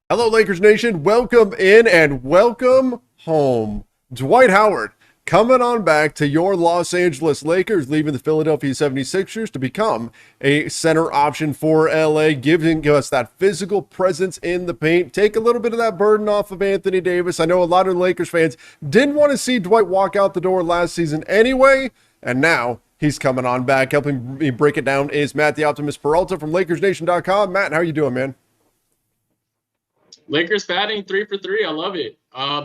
Hello, Lakers Nation. Welcome in and welcome home. Dwight Howard coming on back to your Los Angeles Lakers, leaving the Philadelphia 76ers to become a center option for LA, giving us that physical presence in the paint, take a little bit of that burden off of Anthony Davis. I know a lot of Lakers fans didn't want to see Dwight walk out the door last season anyway, and now he's coming on back. Helping me break it down is Matt the Optimist Peralta from LakersNation.com. Matt, how are you doing, man? Lakers batting 3 for 3. I love it.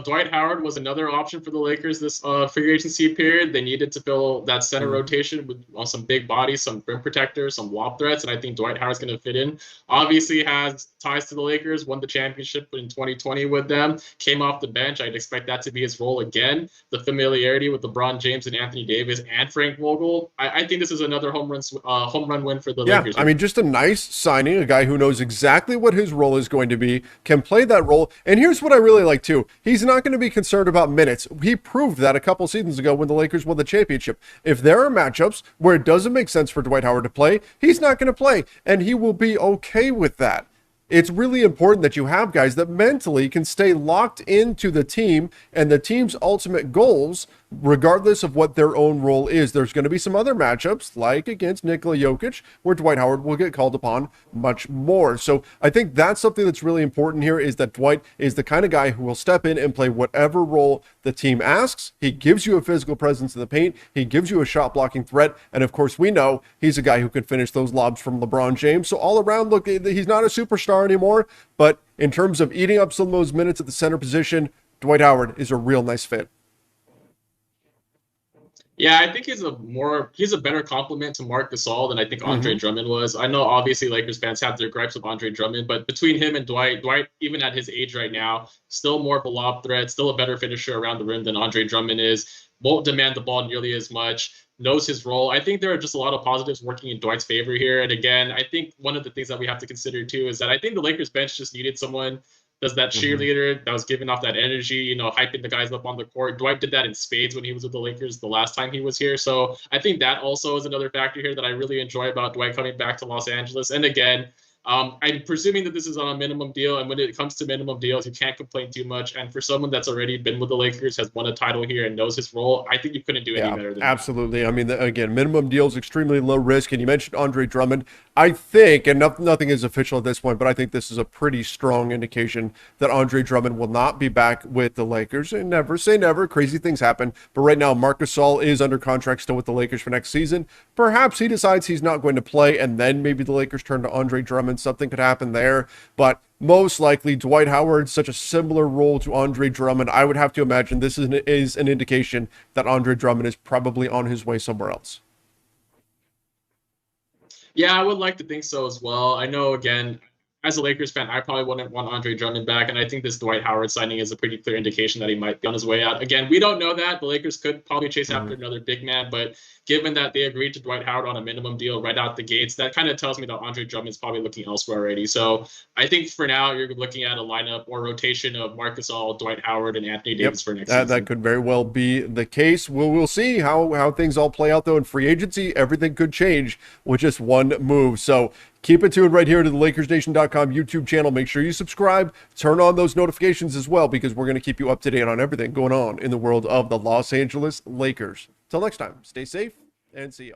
Dwight Howard was another option for the Lakers this free agency period. They needed to fill that center rotation with some big bodies, some rim protectors, some lob threats, and I think Dwight Howard's going to fit in. Obviously has ties to the Lakers, won the championship in 2020 with them, came off the bench. I'd expect that to be his role again. The familiarity with LeBron James and Anthony Davis and Frank Vogel. I think this is another home run win for the Lakers. I mean, just a nice signing, a guy who knows exactly what his role is going to be, can play that role. And here's what I really like too. He's not going to be concerned about minutes. He proved that a couple seasons ago when the Lakers won the championship. If there are matchups where it doesn't make sense for Dwight Howard to play, he's not going to play, and he will be okay with that. It's really important that you have guys that mentally can stay locked into the team and the team's ultimate goals, regardless of what their own role is. There's going to be some other matchups, like against Nikola Jokic, where Dwight Howard will get called upon much more. So I think that's something that's really important here, is that Dwight is the kind of guy who will step in and play whatever role the team asks. He gives you a physical presence in the paint. He gives you a shot blocking threat. And of course, we know he's a guy who can finish those lobs from LeBron James. So all around, look, he's not a superstar anymore, but in terms of eating up some of those minutes at the center position, Dwight Howard is a real nice fit. Yeah, I think he's a better complement to Marc Gasol than I think Andre Drummond was. I know obviously Lakers fans have their gripes with Andre Drummond, but between him and Dwight, even at his age right now, still more of a lob threat, still a better finisher around the rim than Andre Drummond is. Won't demand the ball nearly as much. Knows his role. I think there are just a lot of positives working in Dwight's favor here. And again, I think one of the things that we have to consider too is that I think the Lakers bench just needed someone does that cheerleader that was giving off that energy, hyping the guys up on the court. Dwight did that in spades when he was with the Lakers the last time he was here. So I think that also is another factor here that I really enjoy about Dwight coming back to Los Angeles. And again, I'm presuming that this is on a minimum deal, and when it comes to minimum deals, you can't complain too much. And for someone that's already been with the Lakers, has won a title here, and knows his role, I think you couldn't do any better than absolutely. That. I mean, again, minimum deals, extremely low risk. And you mentioned Andre Drummond. I think, and nothing is official at this point, but I think this is a pretty strong indication that Andre Drummond will not be back with the Lakers. And never say never. Crazy things happen. But right now, Marc Gasol is under contract still with the Lakers for next season. Perhaps he decides he's not going to play, and then maybe the Lakers turn to Andre Drummond. Something could happen there, but most likely Dwight Howard, such a similar role to Andre Drummond. I would have to imagine this is an indication that Andre Drummond is probably on his way somewhere else. Yeah, I would like to think so as well. I know, again, as a Lakers fan, I probably wouldn't want Andre Drummond back, and I think this Dwight Howard signing is a pretty clear indication that he might be on his way out. Again, we don't know that. The Lakers could probably chase after another big man, but given that they agreed to Dwight Howard on a minimum deal right out the gates, that kind of tells me that Andre Drummond is probably looking elsewhere already. So I think for now, you're looking at a lineup or rotation of Marc Gasol, Dwight Howard, and Anthony Davis for next season. That could very well be the case. We'll see how things all play out, though. In free agency, everything could change with just one move. So keep it tuned right here to the LakersNation.com YouTube channel. Make sure you subscribe, turn on those notifications as well, because we're going to keep you up to date on everything going on in the world of the Los Angeles Lakers. Till next time, stay safe and see ya.